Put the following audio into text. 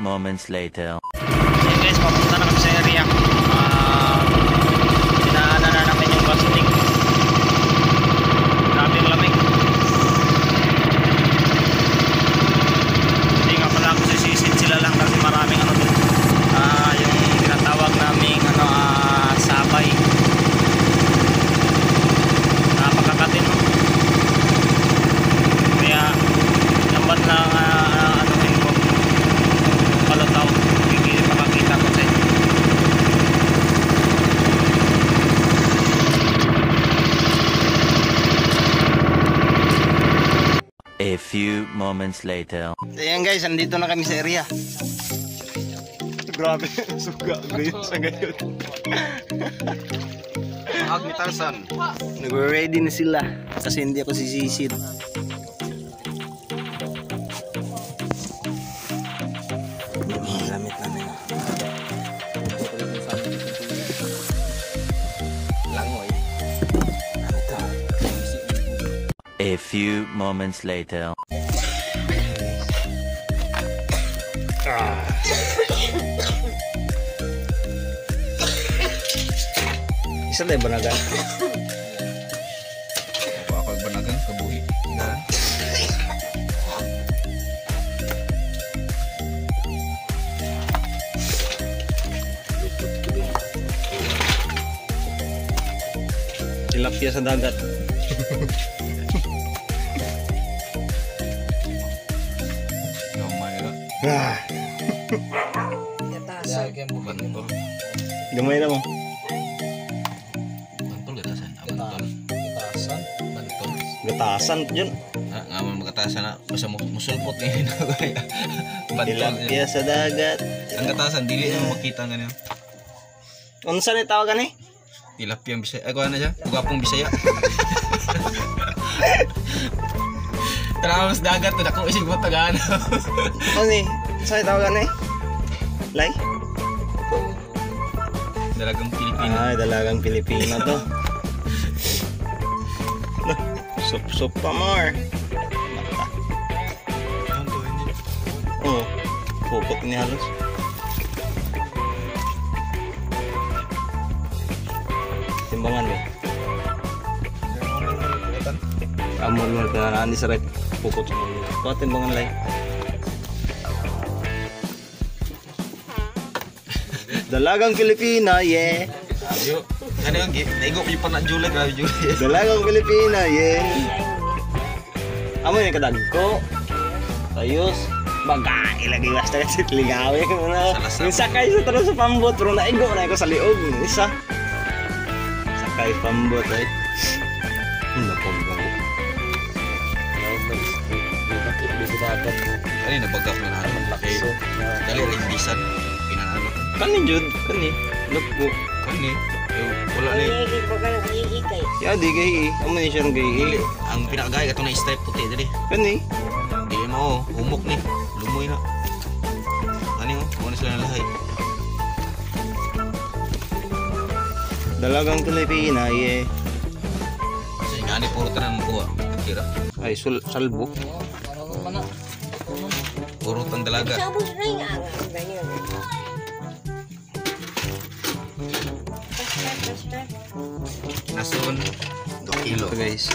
moments later. So guys, papunta na kami sa area. Dinaanan na namin yung basting. Grabe yung lamig. Hindi nga pala ako sisisid sila lang kasi maraming ano dun. Yung tinatawag naming sabay. Napakakatin mo. Kaya lambat lang anuhin ko. Palataw. Hindi makakita ko sa inyo. A few moments later. So yan guys, andito na kami sa area. Grabe, suga. Green sa ngayon. Agnitarsan. Nag-ready na sila kasi hindi ako sisisid. Mga gamit namin. Langoy. A few moments later. Isa na yung banagan. Ako yung banagan, kabuhi. Tilapia sa dagat. Gamay na. Gamay na mo. Bantol, gatasan. Gatasan? Bantol. Gatasan yun. Nga mo magatasan na. Basta musulpot ngayon na. Bantol. Tilapia sa dagat. Ang gatasan, dili na makita nga niya. Unsa ni tawagan eh? Tilapia ang Bisaya. Ako na siya. Ugapong Bisaya. Trawas dagat. Ako isig mo tagaan. Ano ni? Unsa ni tawagan eh? Lay? Dalagang Pilipino. Ay, dalagang Pilipino to. Sup-sup pa more. Oo. Pupot ni halos. Timbangan mo. Amon mo na naan sa right. Pupot mo. Kuha timbangan lay. Dalagang Pilipina, yeah. Ayo. Ano yung naigo ko yung panadjula. Grabe jula. Dalagang Pilipina, yeah. Amo yung kadagko. Ayos. Bagay lagi basta kasi ligawin mo na. Yung sakay sa taro sa pambot. Pero naigo na ako sa liog. Isa. Sakay pambot ay. Napagbago. Kanina bagak na naman. Dali rin bisan. Pinanalo. Kani jud, kani. Lagbo. Kani. Wala na yun. Ya di gay. Amo ni siya ng gay. Ang pinakagay ito na stripe puti dali. Kani. Di mo. Humok ni. Lumoy na. Ano mo? Ano sila nalahay? Dalagang Pilipina, yeah. Kasi nga ni puro tanang kuha. Kira. Ay salbo. Puro tang dalaga. Nasun 2 kilo. Ito guys.